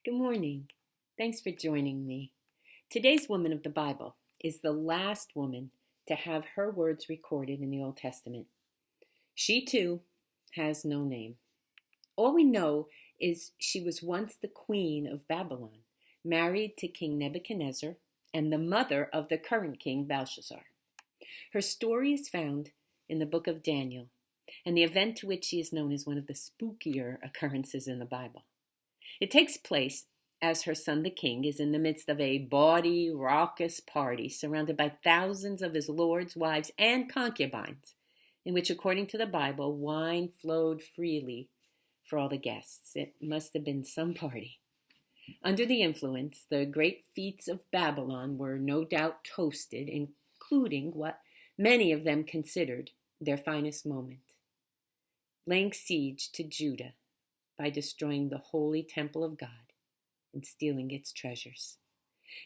Good morning. Thanks for joining me. Today's woman of the Bible is the last woman to have her words recorded in the Old Testament. She too has no name. All we know is she was once the queen of Babylon, married to King Nebuchadnezzar and the mother of the current king Belshazzar. Her story is found in the book of Daniel, and the event to which she is known as one of the spookier occurrences in the Bible. It takes place as her son the king is in the midst of a bawdy, raucous party surrounded by thousands of his lords, wives, and concubines, in which, according to the Bible, wine flowed freely for all the guests. It must have been some party. Under the influence, the great feats of Babylon were no doubt toasted, including what many of them considered their finest moment: laying siege to Judah by destroying the holy temple of God and stealing its treasures.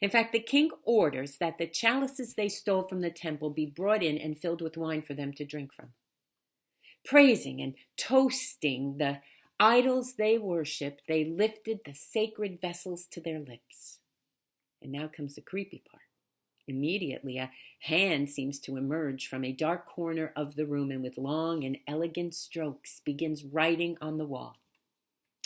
In fact, the king orders that the chalices they stole from the temple be brought in and filled with wine for them to drink from. Praising and toasting the idols they worshipped, they lifted the sacred vessels to their lips. And now comes the creepy part. Immediately, a hand seems to emerge from a dark corner of the room and with long and elegant strokes begins writing on the wall.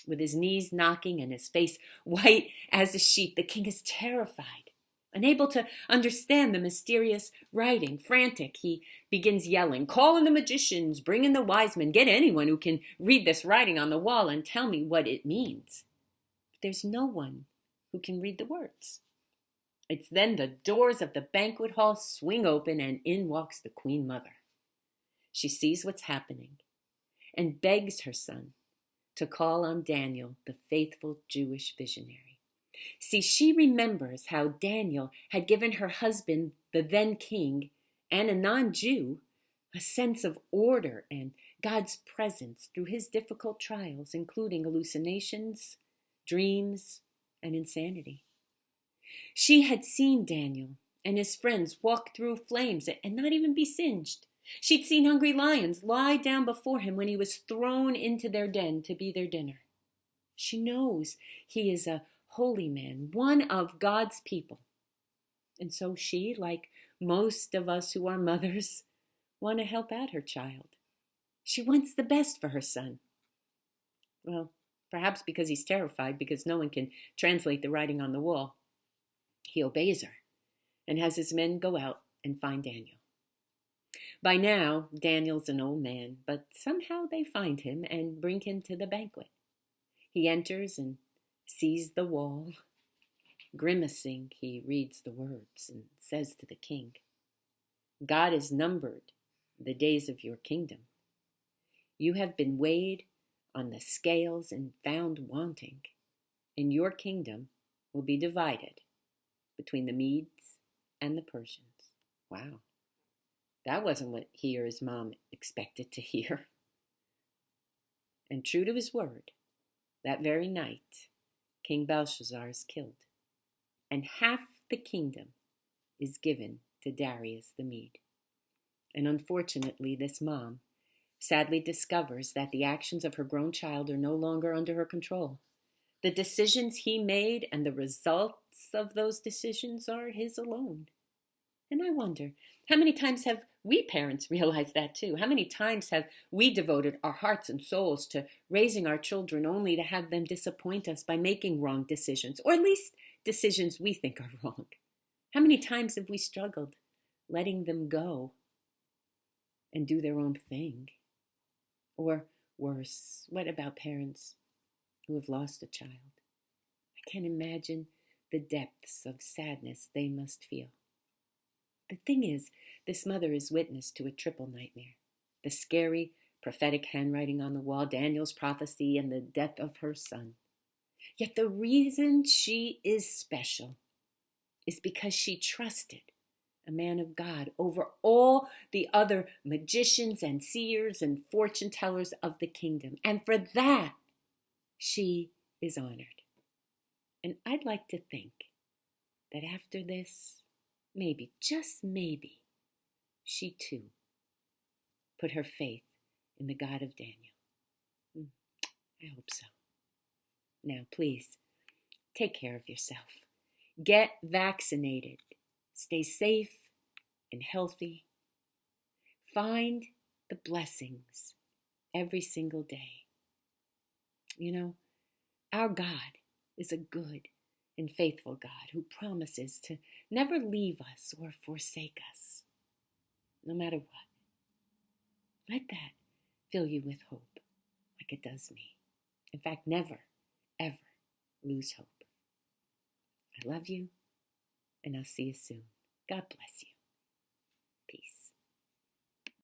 With his knees knocking and his face white as a sheet, the king is terrified. Unable to understand the mysterious writing, frantic, he begins yelling, "Call in the magicians, bring in the wise men, get anyone who can read this writing on the wall and tell me what it means." But there's no one who can read the words. It's then the doors of the banquet hall swing open and in walks the queen mother. She sees what's happening and begs her son to call on Daniel, the faithful Jewish visionary. See, she remembers how Daniel had given her husband, the then king, and a non-Jew, a sense of order and God's presence through his difficult trials, including hallucinations, dreams, and insanity. She had seen Daniel and his friends walk through flames and not even be singed. She'd seen hungry lions lie down before him when he was thrown into their den to be their dinner. She knows he is a holy man, one of God's people. And so she, like most of us who are mothers, want to help out her child. She wants the best for her son. Well, perhaps because he's terrified, because no one can translate the writing on the wall. He obeys her and has his men go out and find Daniel. By now, Daniel's an old man, but somehow they find him and bring him to the banquet. He enters and sees the wall. Grimacing, he reads the words and says to the king, "God has numbered the days of your kingdom. You have been weighed on the scales and found wanting, and your kingdom will be divided between the Medes and the Persians." Wow. That wasn't what he or his mom expected to hear. And true to his word, that very night, King Belshazzar is killed, and half the kingdom is given to Darius the Mede. And unfortunately, this mom sadly discovers that the actions of her grown child are no longer under her control. The decisions he made and the results of those decisions are his alone. And I wonder, how many times have we parents realized that too? How many times have we devoted our hearts and souls to raising our children only to have them disappoint us by making wrong decisions, or at least decisions we think are wrong? How many times have we struggled letting them go and do their own thing? Or worse, what about parents who have lost a child? I can't imagine the depths of sadness they must feel. The thing is, this mother is witness to a triple nightmare: the scary, prophetic handwriting on the wall, Daniel's prophecy, and the death of her son. Yet the reason she is special is because she trusted a man of God over all the other magicians and seers and fortune tellers of the kingdom. And for that, she is honored. And I'd like to think that after this, maybe, just maybe, she too put her faith in the God of Daniel. I hope so. Now, please, Take care of yourself. Get vaccinated. Stay safe and healthy. Find the blessings every single day. You know, our God is a good and faithful God who promises to never leave us or forsake us, no matter what. Let that fill you with hope, like it does me. In fact, never, ever lose hope. I love you, and I'll see you soon. God bless you. Peace.